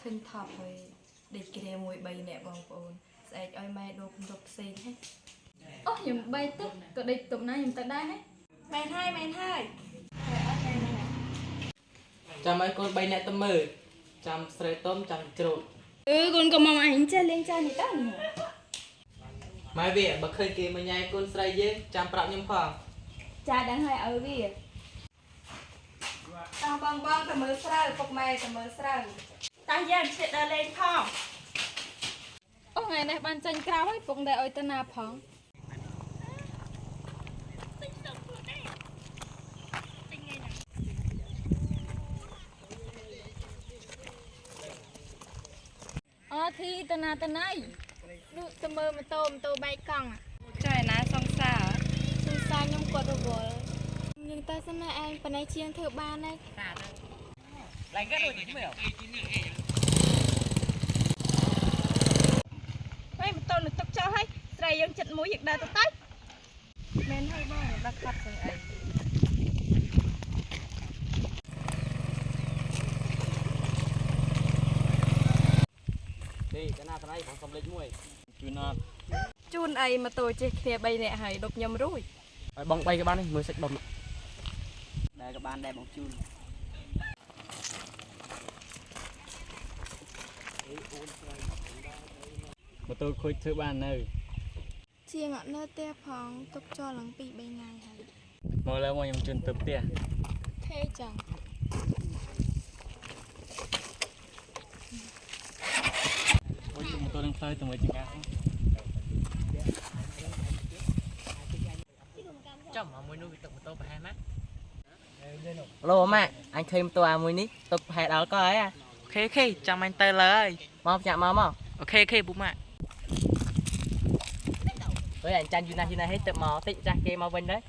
ធុញថប់ហើយដេកគ្រាមួយ3នាក់បងប្អូនស្អែកឲ្យម៉ែដូររកផ្សេងហេអូខ្ញុំ3ទឹកក៏ដេកតុបណាខ្ញុំទៅដែរហេមែនហើយចាំឲ្យកូន3នាក់ទៅមើលចាំស្រីតុំចាំជ្រូកកូនក៏មកអញចេះលេងចានេះតើម៉ែវាបើឃើញគេមកញ៉ាយកូនស្រីយើងចាំប្រាប់ខ្ញុំផងចាដឹងហើយឲ្យវាតាំងបងទៅមើលស្រូវពុកម៉ែទៅមើលស្រូវតាំងយើងជិះដើរលេងផងអូថ្ងៃនេះបានចាញ់ក្រៅហើយពុកដែរឲ្យទៅណាផងអូធីទៅណាលក់ទៅមើលម៉ូតូបែកកង់ចុះឯណាសង្សារខ្ញុំគាត់រវល់យើងទៅសិនណាឯងប៉ុណ្ណេះជាងធ្វើបានហើយឡើងក៏ដូចនេះមើលហើយម៉ូតូនឹងទុកចោលហើយស្រីយើងចិត្តមួយយើងដើរទៅមែនហើយបងដាក់ខាត់ទៅអីនេះកណាតណៃបងសំលេចមួយជូនអីម៉ូតូចេះគ្នា3នាក់ហើយដប់ខ្ញុំរួយឲ្យបង3ក៏បាននេះមើលសាច់ដុំដែរក៏បានដែរបងជូនម៉ូតូខូចធ្វើបាននៅជាងអត់នៅផ្ទះផងទុកចោលឡើង2-3ថ្ងៃហើយមកលើមកខ្ញុំជូនទៅផ្ទះថេចឹងអូយម៉ូតូនឹងផ្លូវទៅមើលជាងការចាំមកមួយនោះវាទឹកម៉ូតូប្រហែលម៉ាឡូម៉ាក់អញឃើញម៉ូតូអាមួយនេះទុកប្រហែលដល់ក៏ហើយអូខេចាំអញទៅលើហើយមកចាក់មកអូខេពូម៉ាក់អើយអញចាញ់យូណាហេទឹកមកតិចចាស់គេមកវិញដែរ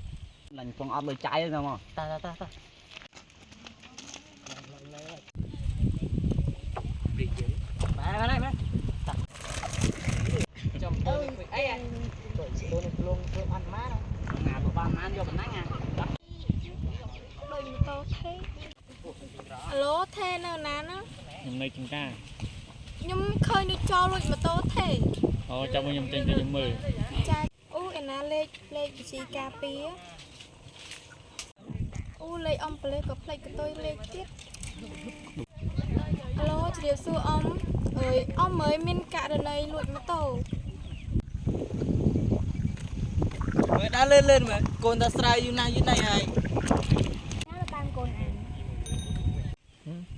ឡាញ់ពងអត់លុយចាយទេមកតើព្រីជើមកចាំទៅអីដូនលងធ្វើបានម៉ាណាមកបានម៉ានយកប៉ុណ្ណឹងដូចម៉ូតូថេអាឡូថេនៅណាខ្ញុំនៅចំការខ្ញុំឃើញដូចចោលលួចម៉ូតូថេអូចាំខ្ញុំចេញទៅខ្ញុំមើលចាអូឯណាលេខវិជាការពារអូលេខអំប្លេក៏ផ្លេចកតុយលេខទៀតអាឡូជ្រាបសួរអ៊ំអើយអ៊ំអើយមានករណីលួចម៉ូតូមើលដើរលឿនមើលកូនតាស្រ័យយូណាហើយណាតាមកូនអាន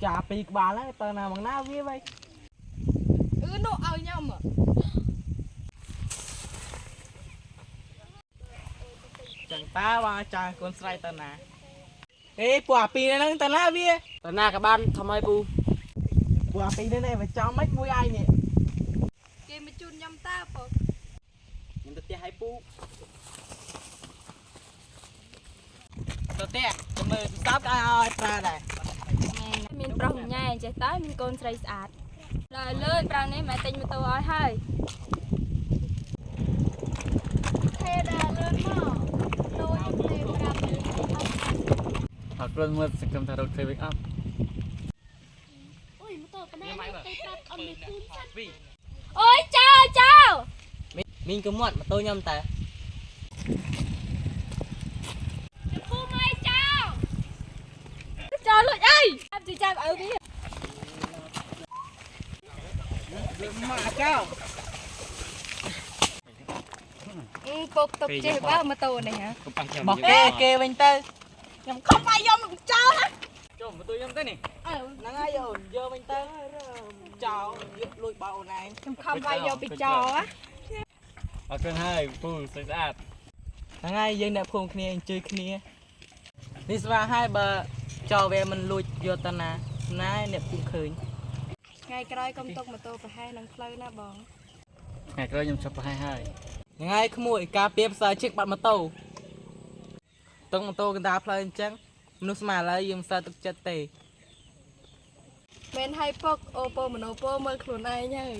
ចា2ក្បាលហើយទៅណាមកណាវាវិញនោះឲ្យខ្ញុំចឹងតើបងចាកូនស្រ័យទៅណាអេពួកអា2ហ្នឹងទៅណាវាទៅណាក៏បានធំហើយពូពួកអា2នេះវាចំមិនមួយឯងនេះគេមកជូនខ្ញុំតើពុកខ្ញុំទៅផ្ទះឲ្យពូទៅផ្ទះទៅមើលស្ដាប់ក៏ឲ្យប្រើដែរមានប្រុសញ៉ែចេះតើមានកូនស្រីស្អាតឡើយលើប្រាំងនេះម៉ែទិញម៉ូតូឲ្យហើយថេដល់លឿនមកដូចទេប្រាប់អត់ព្រមមើលសកម្មថារត់ធ្វើវិញអត់អូយម៉ូតូប៉ុណ្ណាទៅប្រាប់អ៊ំនេះជូនសិនអូយចៅមីងក៏មាត់ម៉ូតូខ្ញុំតើពូម៉ៃចៅលួចអីចាំឲ្យវាមកចៅពុកទុកចេះបើម៉ូតូនេះហ៎បោះគេវិញទៅខ្ញុំខំវាយយកមកចោលណាចុះម៉ូតូខ្ញុំទៅនេះហ្នឹងហើយអូនយកវិញទៅចោលយកលួចបោអូនឯងខ្ញុំខំវាយយកពីចោលណាអរគុណហើយពូស្អាតហ្នឹងហើយយើងអ្នកភូមិគ្នាជួយគ្នានេះស្វាហើយបើចោលវាមិនលួចយកតាណាអ្នកភូមិឃើញថ្ងៃក្រោយកុំទុកម៉ូតូប្រហែលនឹងផ្លូវណាបងថ្ងៃក្រោយខ្ញុំចុះប្រហែលហើយហ្នឹងហើយក្មួយការពារផ្សើជិះបាត់ម៉ូតូតុងម៉ូតូកណ្ដាលផ្លូវអញ្ចឹងមនុស្សស្មារតីយើងមិនសូវទឹកចិត្តទេមែនហើយពុកអូពើមโนពើមើលខ្លួនឯងហើយ